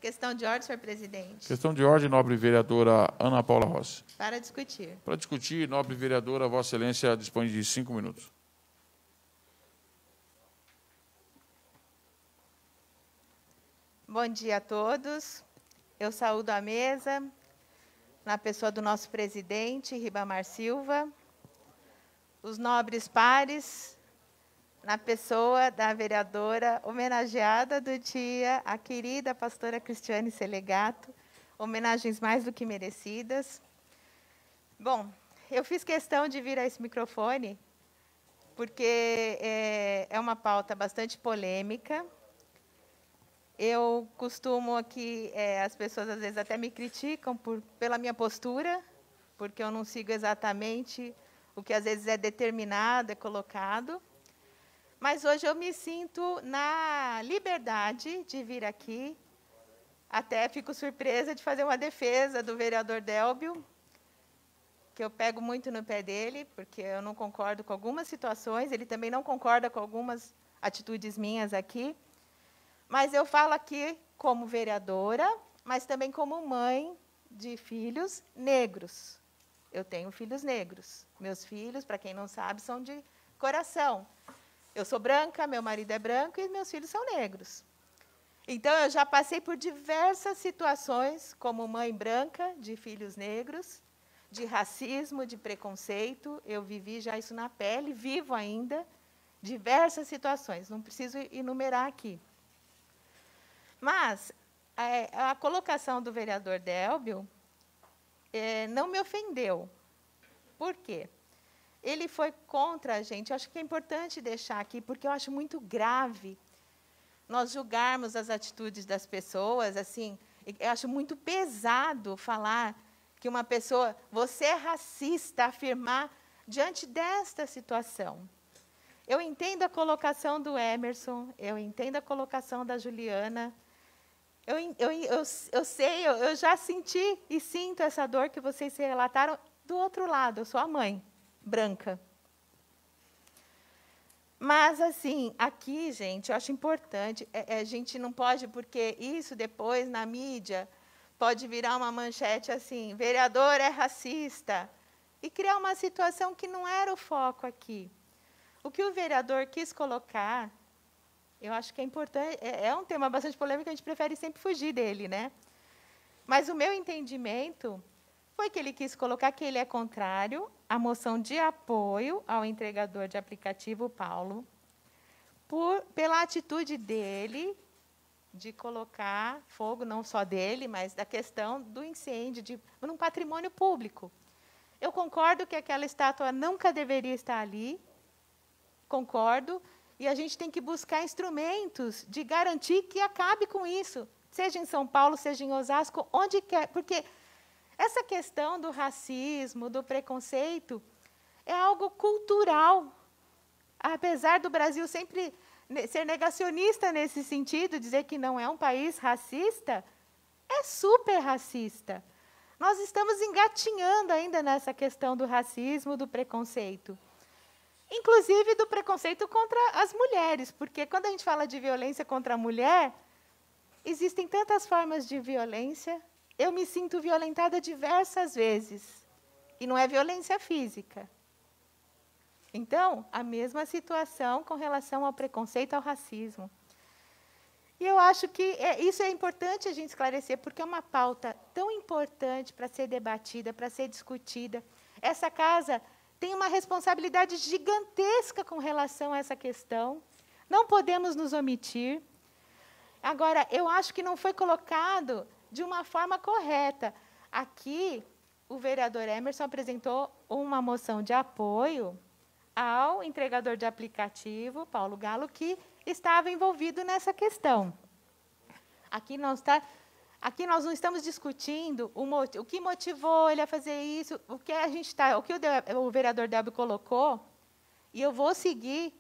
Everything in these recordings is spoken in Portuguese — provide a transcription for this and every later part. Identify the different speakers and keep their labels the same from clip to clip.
Speaker 1: Questão de ordem, senhor presidente.
Speaker 2: Questão de ordem, nobre vereadora Ana Paula Rossi.
Speaker 1: Para discutir.
Speaker 2: Para discutir, nobre vereadora, Vossa Excelência dispõe de 5 minutos.
Speaker 1: Bom dia a todos. Eu saúdo a mesa, na pessoa do nosso presidente, Ribamar Silva, os nobres pares, na pessoa da vereadora homenageada do dia, a querida pastora Cristiane Selegato, homenagens mais do que merecidas. Bom, eu fiz questão de vir a esse microfone, porque é uma pauta bastante polêmica. Eu costumo aqui, as pessoas às vezes até me criticam pela minha postura, porque eu não sigo exatamente o que às vezes é determinado, é colocado. Mas hoje eu me sinto na liberdade de vir aqui, até fico surpresa de fazer uma defesa do vereador Délbio, que eu pego muito no pé dele, porque eu não concordo com algumas situações, ele também não concorda com algumas atitudes minhas aqui. Mas eu falo aqui como vereadora, mas também como mãe de filhos negros. Eu tenho filhos negros. Meus filhos, para quem não sabe, são de coração. Eu sou branca, meu marido é branco e meus filhos são negros. Então, eu já passei por diversas situações como mãe branca de filhos negros, de racismo, de preconceito. Eu vivi já isso na pele, vivo ainda, diversas situações. Não preciso enumerar aqui. Mas a colocação do vereador Délbio não me ofendeu. Por quê? Ele foi contra a gente. Eu acho que é importante deixar aqui, porque eu acho muito grave nós julgarmos as atitudes das pessoas. Assim, eu acho muito pesado falar que uma pessoa, você é racista, afirmar diante desta situação. Eu entendo a colocação do Emerson, eu entendo a colocação da Juliana. Eu sei, eu já senti e sinto essa dor que vocês relataram do outro lado. Eu sou a mãe branca. Mas, assim, aqui, gente, eu acho importante, a gente não pode, porque isso depois, na mídia, pode virar uma manchete assim, vereador é racista, e criar uma situação que não era o foco aqui. O que o vereador quis colocar, eu acho que é importante, é um tema bastante polêmico, a gente prefere sempre fugir dele, né? Mas o meu entendimento foi que ele quis colocar que ele é contrário à moção de apoio ao entregador de aplicativo, Paulo, pela atitude dele de colocar fogo, não só dele, mas da questão do incêndio num patrimônio público. Eu concordo que aquela estátua nunca deveria estar ali, concordo, e a gente tem que buscar instrumentos de garantir que acabe com isso, seja em São Paulo, seja em Osasco, onde quer, porque essa questão do racismo, do preconceito, é algo cultural. Apesar do Brasil sempre ser negacionista nesse sentido, dizer que não é um país racista, é super racista. Nós estamos engatinhando ainda nessa questão do racismo, do preconceito. Inclusive do preconceito contra as mulheres, porque quando a gente fala de violência contra a mulher, existem tantas formas de violência. Eu me sinto violentada diversas vezes, e não é violência física. Então, a mesma situação com relação ao preconceito, ao racismo. E eu acho que isso é importante a gente esclarecer, porque é uma pauta tão importante para ser debatida, para ser discutida. Essa casa tem uma responsabilidade gigantesca com relação a essa questão. Não podemos nos omitir. Agora, eu acho que não foi colocado de uma forma correta. Aqui, o vereador Emerson apresentou uma moção de apoio ao entregador de aplicativo, Paulo Galo, que estava envolvido nessa questão. Aqui nós não estamos discutindo o que motivou ele a fazer isso, o que o vereador Délbio colocou, e eu vou seguir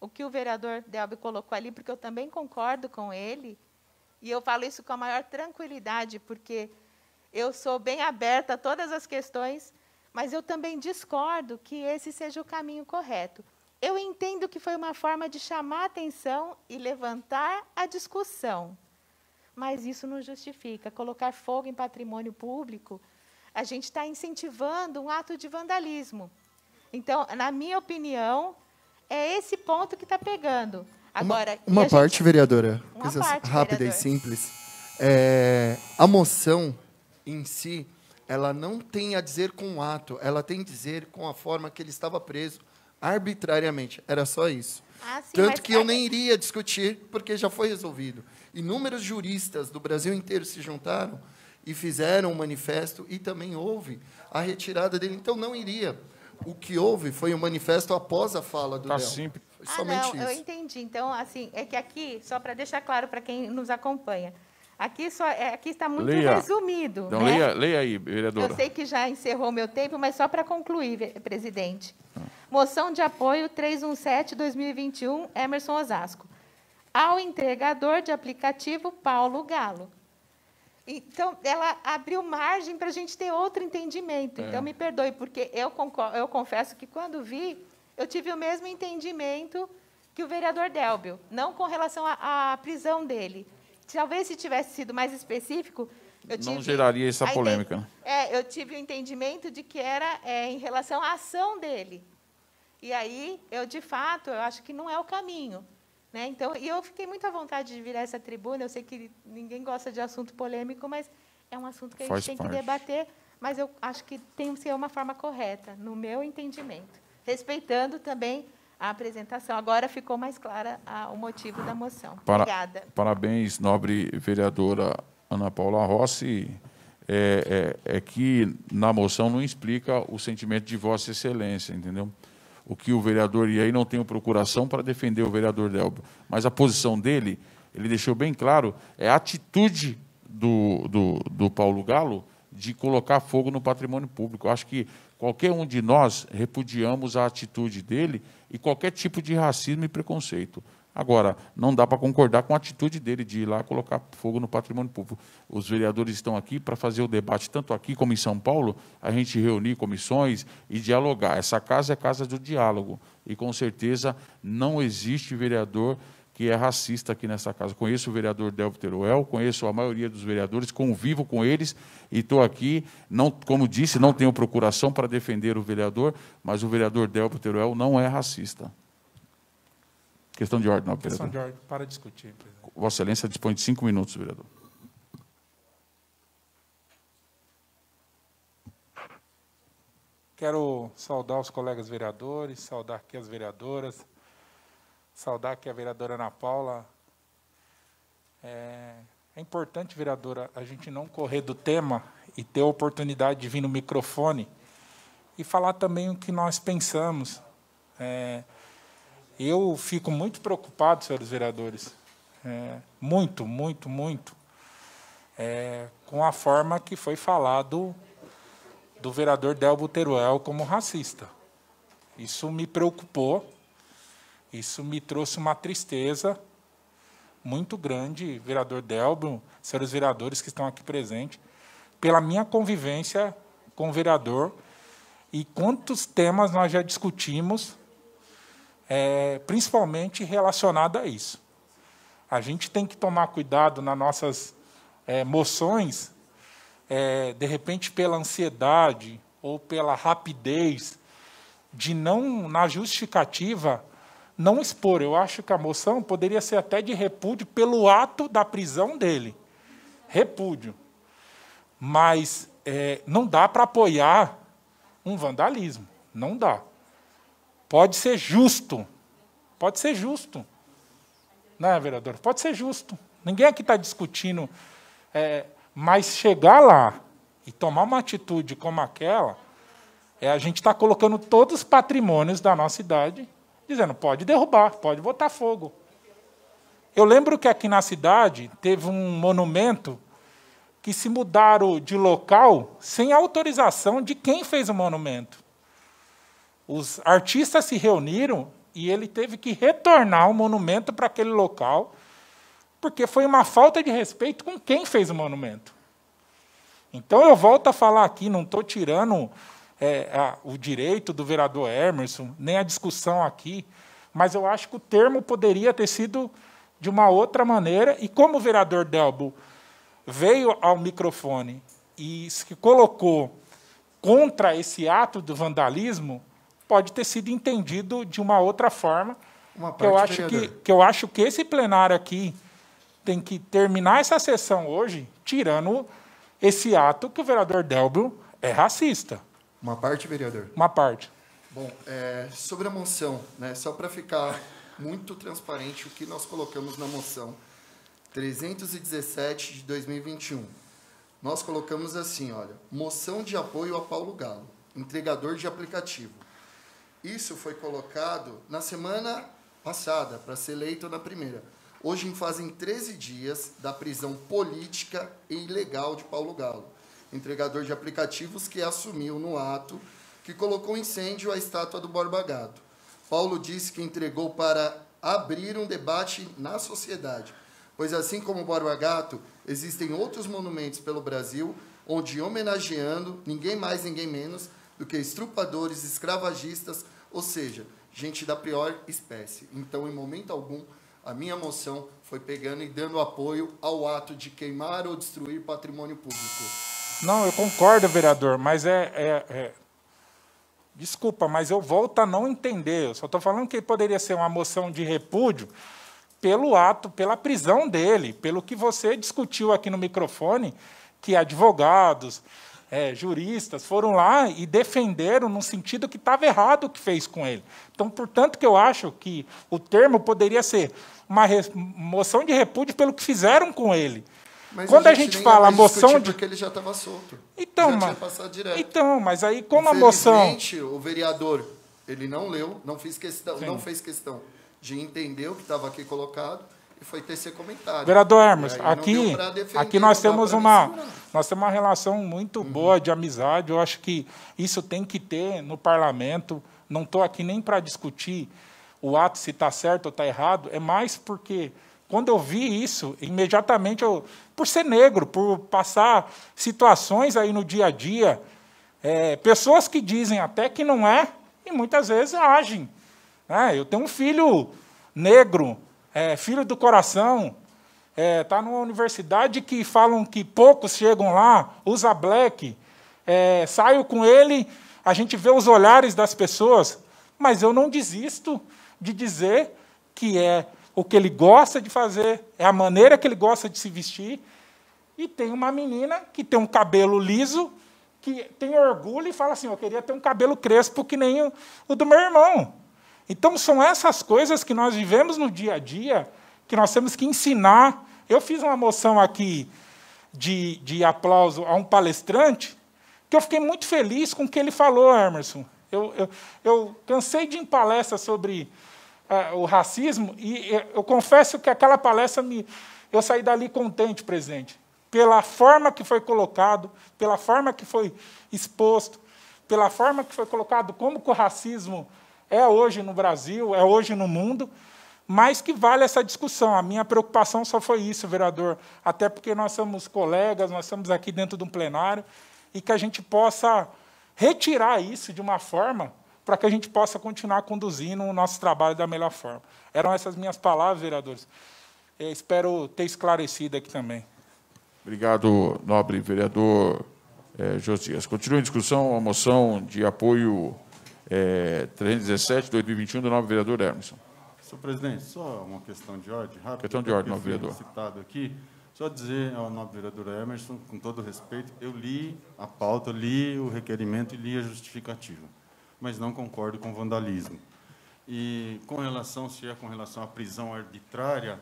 Speaker 1: o que o vereador Délbio colocou ali, porque eu também concordo com ele, e eu falo isso com a maior tranquilidade, porque eu sou bem aberta a todas as questões, mas eu também discordo que esse seja o caminho correto. Eu entendo que foi uma forma de chamar a atenção e levantar a discussão. mas isso não justifica. Colocar fogo em patrimônio público, a gente está incentivando um ato de vandalismo. Então, na minha opinião, é esse ponto que está pegando. Agora,
Speaker 3: uma parte, vereadora,
Speaker 1: uma
Speaker 3: coisa
Speaker 1: parte,
Speaker 3: rápida
Speaker 1: vereador.
Speaker 3: e simples. A moção em si, ela não tem a dizer com o ato, ela tem a dizer com a forma que ele estava preso arbitrariamente. Era só isso.
Speaker 1: Sim,
Speaker 3: Tanto que eu nem iria discutir, porque já foi resolvido. Inúmeros juristas do Brasil inteiro se juntaram e fizeram um manifesto, e também houve a retirada dele. Então, não iria. O que houve foi um manifesto após a fala do Léo.
Speaker 2: Simples.
Speaker 3: Somente
Speaker 1: não,
Speaker 3: isso.
Speaker 1: eu entendi. Então, assim, é que aqui, só para deixar claro para quem nos acompanha, aqui está muito resumido.
Speaker 2: Então,
Speaker 1: né?
Speaker 2: leia aí, vereadora.
Speaker 1: Eu sei que já encerrou meu tempo, mas só para concluir, presidente. Moção de apoio 317/2021, Emerson Osasco. Ao entregador de aplicativo Paulo Galo. Então, ela abriu margem para a gente ter outro entendimento. Então, me perdoe, porque eu confesso que, quando vi, eu tive o mesmo entendimento que o vereador Délbio, não com relação à prisão dele. Talvez, se tivesse sido mais específico,
Speaker 2: não geraria essa polêmica.
Speaker 1: Eu tive o entendimento de que era em relação à ação dele. E aí, de fato, eu acho que não é o caminho. Né? Então, e eu fiquei muito à vontade de vir a essa tribuna. Eu sei que ninguém gosta de assunto polêmico, mas é um assunto que a gente tem que debater. Mas eu acho que tem que ser uma forma correta, no meu entendimento. Respeitando também a apresentação. Agora ficou mais clara o motivo da moção. Obrigada.
Speaker 2: Parabéns, nobre vereadora Ana Paula Rossi. Que na moção não explica o sentimento de Vossa Excelência, entendeu? O que o vereador, e aí não tenho procuração para defender o vereador Délbio, mas a posição dele, ele deixou bem claro, é a atitude do Paulo Galo de colocar fogo no patrimônio público. Eu acho que qualquer um de nós repudiamos a atitude dele e qualquer tipo de racismo e preconceito. Agora, não dá para concordar com a atitude dele de ir lá colocar fogo no patrimônio público. Os vereadores estão aqui para fazer o debate, tanto aqui como em São Paulo, a gente reunir comissões e dialogar. Essa casa é casa do diálogo, e, com certeza, não existe vereador que é racista aqui nessa casa. Conheço o vereador Délbio Teruel, conheço a maioria dos vereadores, convivo com eles, e estou aqui, não, como disse, não tenho procuração para defender o vereador, mas o vereador Délbio Teruel não é racista. Questão de ordem, não, vereador.
Speaker 4: Questão de ordem, para discutir, presidente.
Speaker 2: Vossa Excelência dispõe de 5 minutos, vereador.
Speaker 4: Quero saudar os colegas vereadores, saudar aqui as vereadoras, saudar aqui a vereadora Ana Paula. É importante, vereadora, a gente não correr do tema e ter a oportunidade de vir no microfone e falar também o que nós pensamos. Eu fico muito preocupado, senhores vereadores, muito, muito, muito, com a forma que foi falado do vereador Délbio Teruel como racista. Isso me preocupou, isso me trouxe uma tristeza muito grande, vereador Délbio, senhores vereadores que estão aqui presentes, pela minha convivência com o vereador e quantos temas nós já discutimos, principalmente relacionado a isso. A gente tem que tomar cuidado nas nossas moções, de repente pela ansiedade ou pela rapidez, de não, na justificativa, não expor. Eu acho que a moção poderia ser até de repúdio pelo ato da prisão dele. Repúdio. Mas não dá para apoiar um vandalismo. Não dá. Pode ser justo. Pode ser justo. Não é, vereador? Pode ser justo. Ninguém aqui está discutindo. Mas chegar lá e tomar uma atitude como aquela, a gente está colocando todos os patrimônios da nossa cidade, dizendo, pode derrubar, pode botar fogo. Eu lembro que aqui na cidade teve um monumento que se mudaram de local sem autorização de quem fez o monumento. Os artistas se reuniram e ele teve que retornar o monumento para aquele local, porque foi uma falta de respeito com quem fez o monumento. Então, eu volto a falar aqui, não estou tirando o direito do vereador Emerson, nem a discussão aqui, mas eu acho que o termo poderia ter sido de uma outra maneira, e como o vereador Delbo veio ao microfone e se colocou contra esse ato do vandalismo, pode ter sido entendido de uma outra forma, que eu acho que esse plenário aqui tem que terminar essa sessão hoje, tirando esse ato que o vereador Delbo é racista.
Speaker 3: Uma parte, vereador?
Speaker 4: Uma parte.
Speaker 3: Bom, sobre a moção, né, só para ficar muito transparente o que nós colocamos na moção 317 de 2021. Nós colocamos assim, olha, moção de apoio a Paulo Galo, entregador de aplicativo. Isso foi colocado na semana passada, para ser eleito na primeira. Hoje fazem 13 dias da prisão política e ilegal de Paulo Galo, entregador de aplicativos que assumiu no ato que colocou incêndio à estátua do Borba Gato. Paulo disse que entregou para abrir um debate na sociedade, pois assim como o Borba Gato, existem outros monumentos pelo Brasil, onde homenageando ninguém mais, ninguém menos do que estrupadores, escravagistas, ou seja, gente da pior espécie. Então, em momento algum, a minha moção foi pegando e dando apoio ao ato de queimar ou destruir patrimônio público.
Speaker 4: Não, eu concordo, vereador, mas desculpa, mas eu volto a não entender. Eu só estou falando que poderia ser uma moção de repúdio pelo ato, pela prisão dele, pelo que você discutiu aqui no microfone, que advogados, juristas foram lá e defenderam no sentido que estava errado o que fez com ele. Então, portanto, que eu acho que o termo poderia ser uma moção de repúdio pelo que fizeram com ele.
Speaker 3: Mas
Speaker 4: quando a gente fala a moção de...
Speaker 3: porque ele já estava solto.
Speaker 4: Então,
Speaker 3: já tinha passado direto.
Speaker 4: Então, mas aí como a moção...
Speaker 3: Infelizmente, o vereador, ele não leu, não fez questão de entender o que estava aqui colocado e foi tecer comentário.
Speaker 4: Vereador Hermes, aqui nós temos uma relação muito boa de amizade. Eu acho que isso tem que ter no parlamento. Não estou aqui nem para discutir o ato se está certo ou está errado. É mais porque... Quando eu vi isso, imediatamente, por ser negro, por passar situações aí no dia a dia, pessoas que dizem até que não é, e muitas vezes agem. Eu tenho um filho negro, filho do coração, está numa universidade que falam que poucos chegam lá, usa black, saio com ele, a gente vê os olhares das pessoas, mas eu não desisto de dizer que o que ele gosta de fazer, é a maneira que ele gosta de se vestir. E tem uma menina que tem um cabelo liso, que tem orgulho e fala assim, eu queria ter um cabelo crespo que nem o do meu irmão. Então, são essas coisas que nós vivemos no dia a dia, que nós temos que ensinar. Eu fiz uma moção aqui de aplauso a um palestrante, que eu fiquei muito feliz com o que ele falou, Emerson. Eu cansei de ir em palestra sobre... o racismo, e eu confesso que aquela palestra, eu saí dali contente, presidente, pela forma que foi colocado, pela forma que foi exposto, pela forma que foi colocado, como que o racismo é hoje no Brasil, é hoje no mundo, mas que vale essa discussão. A minha preocupação só foi isso, vereador, até porque nós somos colegas, nós estamos aqui dentro de um plenário, e que a gente possa retirar isso de uma forma para que a gente possa continuar conduzindo o nosso trabalho da melhor forma. Eram essas minhas palavras, vereadores. Eu espero ter esclarecido aqui também.
Speaker 2: Obrigado, nobre vereador Josias. Continua em discussão a moção de apoio 317, 2021, do nobre vereador Emerson.
Speaker 5: Senhor presidente, só uma questão de ordem rápida.
Speaker 2: Questão de ordem, nobre vereador.
Speaker 5: Citado aqui. Só dizer ao nobre vereador Emerson, com todo respeito, eu li a pauta, li o requerimento e li a justificativa, mas não concordo com o vandalismo. E com relação à prisão arbitrária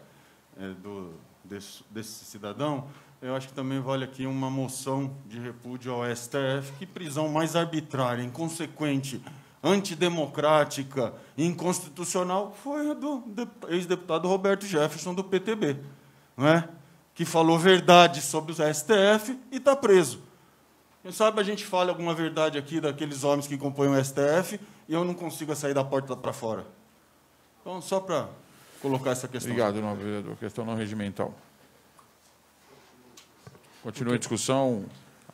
Speaker 5: desse cidadão, eu acho que também vale aqui uma moção de repúdio ao STF, que prisão mais arbitrária, inconsequente, antidemocrática e inconstitucional foi a do ex-deputado Roberto Jefferson, do PTB, não é? Que falou verdade sobre o STF e está preso. Quem sabe a gente fale alguma verdade aqui daqueles homens que compõem o STF e eu não consigo sair da porta para fora. Então, só para colocar essa questão.
Speaker 2: Obrigado, nobre vereador. Questão não regimental. Continua em discussão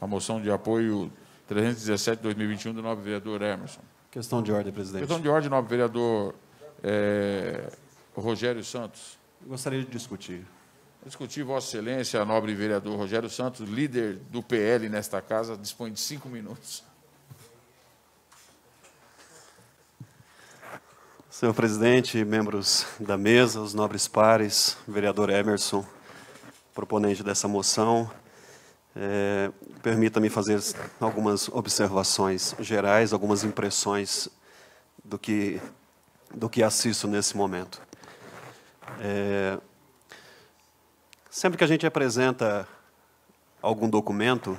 Speaker 2: a moção de apoio 317/2021 do nobre vereador Emerson.
Speaker 6: Questão de ordem, presidente.
Speaker 2: Questão de ordem, nobre vereador Rogério Santos.
Speaker 6: Gostaria de discutir.
Speaker 2: Discutir, Vossa Excelência, nobre vereador Rogério Santos, líder do PL nesta casa, dispõe de 5 minutos.
Speaker 6: Senhor presidente, membros da mesa, os nobres pares, vereador Emerson, proponente dessa moção, permita-me fazer algumas observações gerais, algumas impressões do que assisto nesse momento. Sempre que a gente apresenta algum documento,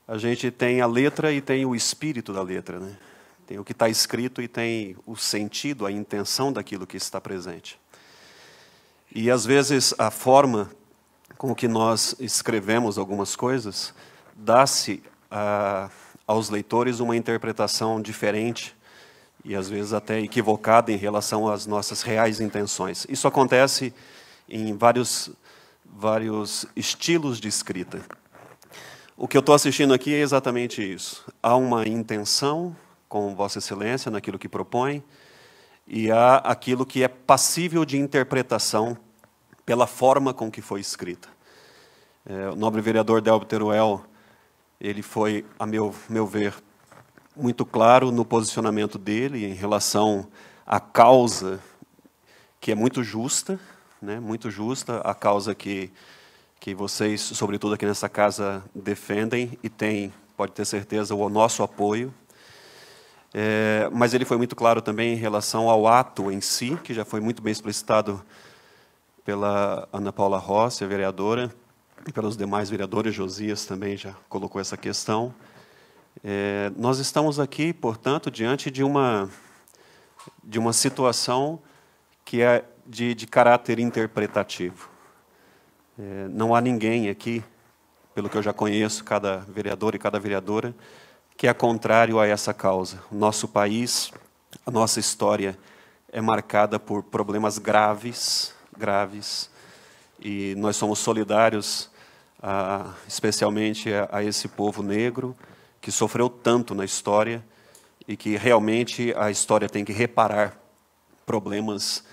Speaker 6: a gente tem a letra e tem o espírito da letra, né? Tem o que está escrito e tem o sentido, a intenção daquilo que está presente. E, às vezes, a forma com que nós escrevemos algumas coisas dá-se aos leitores uma interpretação diferente e, às vezes, até equivocada em relação às nossas reais intenções. Isso acontece em vários estilos de escrita. O que eu estou assistindo aqui é exatamente isso. Há uma intenção com Vossa Excelência naquilo que propõe e há aquilo que é passível de interpretação pela forma com que foi escrita. O nobre vereador Delbo Teruel, ele foi, a meu ver, muito claro no posicionamento dele em relação à causa que é muito justa, né, muito justa, a causa que vocês, sobretudo aqui nessa casa, defendem e tem, pode ter certeza, o nosso apoio. Mas ele foi muito claro também em relação ao ato em si, que já foi muito bem explicitado pela Ana Paula Rossi, a vereadora, e pelos demais vereadores. Josias também já colocou essa questão. Nós estamos aqui, portanto, diante de uma situação que é de caráter interpretativo. Não há ninguém aqui, pelo que eu já conheço, cada vereador e cada vereadora, que é contrário a essa causa. O nosso país, a nossa história é marcada por problemas graves, e nós somos solidários, especialmente a esse povo negro, que sofreu tanto na história, e que realmente a história tem que reparar problemas,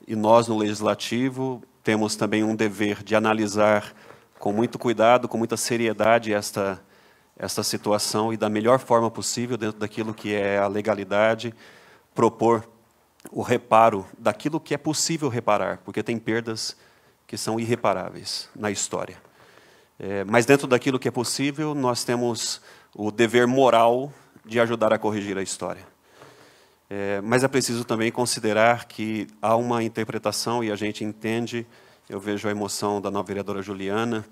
Speaker 6: e nós, no Legislativo, temos também um dever de analisar com muito cuidado, com muita seriedade esta situação e da melhor forma possível, dentro daquilo que é a legalidade, propor o reparo daquilo que é possível reparar, porque tem perdas que são irreparáveis na história. Mas dentro daquilo que é possível, nós temos o dever moral de ajudar a corrigir a história. Mas é preciso também considerar que há uma interpretação, e a gente entende, eu vejo a emoção da nova vereadora Juliana,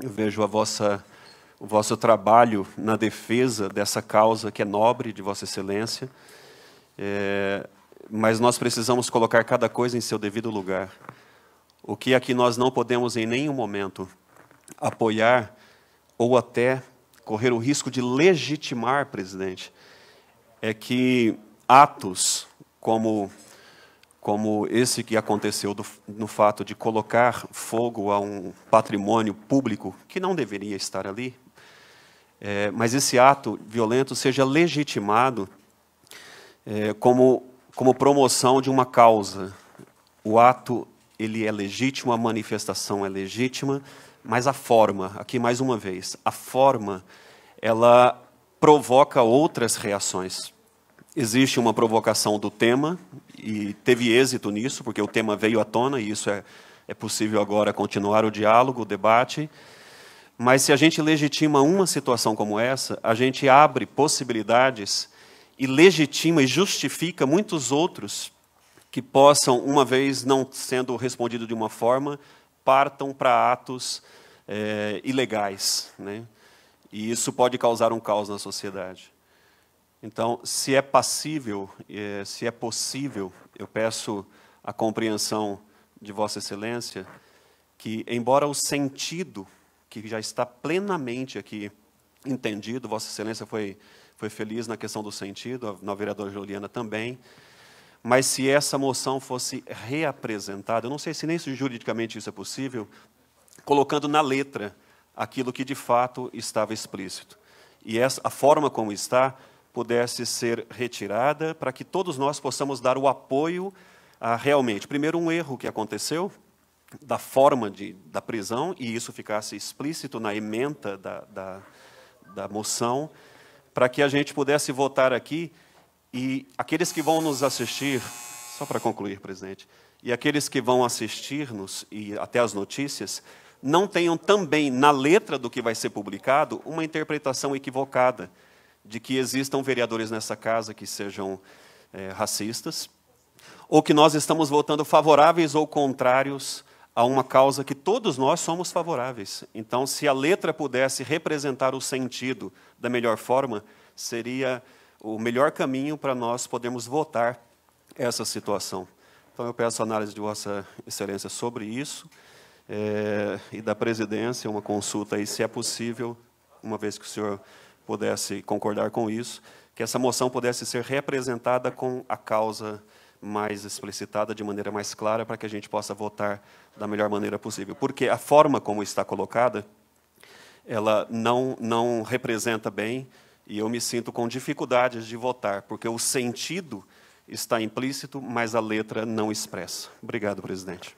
Speaker 6: eu vejo o vosso trabalho na defesa dessa causa que é nobre de Vossa Excelência, mas nós precisamos colocar cada coisa em seu devido lugar. O que aqui nós não podemos em nenhum momento apoiar ou até correr o risco de legitimar, presidente, é que atos como esse que aconteceu no fato de colocar fogo a um patrimônio público que não deveria estar ali, mas esse ato violento seja legitimado como promoção de uma causa. O ato, ele é legítimo, a manifestação é legítima, mas a forma, aqui mais uma vez, a forma, ela provoca outras reações. Existe uma provocação do tema, e teve êxito nisso, porque o tema veio à tona, e isso é possível agora continuar o diálogo, o debate. Mas se a gente legitima uma situação como essa, a gente abre possibilidades e legitima e justifica muitos outros que possam, uma vez não sendo respondido de uma forma, partam para atos ilegais, né? E isso pode causar um caos na sociedade. Então, se é passível, se é possível, eu peço a compreensão de Vossa Excelência, que, embora o sentido, que já está plenamente aqui entendido, Vossa Excelência foi feliz na questão do sentido, a vereadora Juliana também, mas se essa moção fosse reapresentada, eu não sei se nem juridicamente isso é possível, colocando na letra aquilo que de fato estava explícito. E a forma como está pudesse ser retirada para que todos nós possamos dar o apoio há realmente, primeiro, um erro que aconteceu da forma da prisão, e isso ficasse explícito na ementa da moção, para que a gente pudesse votar aqui, e aqueles que vão nos assistir, só para concluir, presidente, e aqueles que vão assistir-nos, e até as notícias, não tenham também, na letra do que vai ser publicado, uma interpretação equivocada de que existam vereadores nessa casa que sejam racistas, ou que nós estamos votando favoráveis ou contrários a uma causa que todos nós somos favoráveis. Então, se a letra pudesse representar o sentido da melhor forma, seria o melhor caminho para nós podermos votar essa situação. Então, eu peço a análise de Vossa Excelência sobre isso, e da presidência, uma consulta aí, se é possível, uma vez que o senhor pudesse concordar com isso, que essa moção pudesse ser representada com a causa mais explicitada, de maneira mais clara, para que a gente possa votar da melhor maneira possível. Porque a forma como está colocada, ela não representa bem, e eu me sinto com dificuldades de votar, porque o sentido está implícito, mas a letra não expressa. Obrigado, presidente.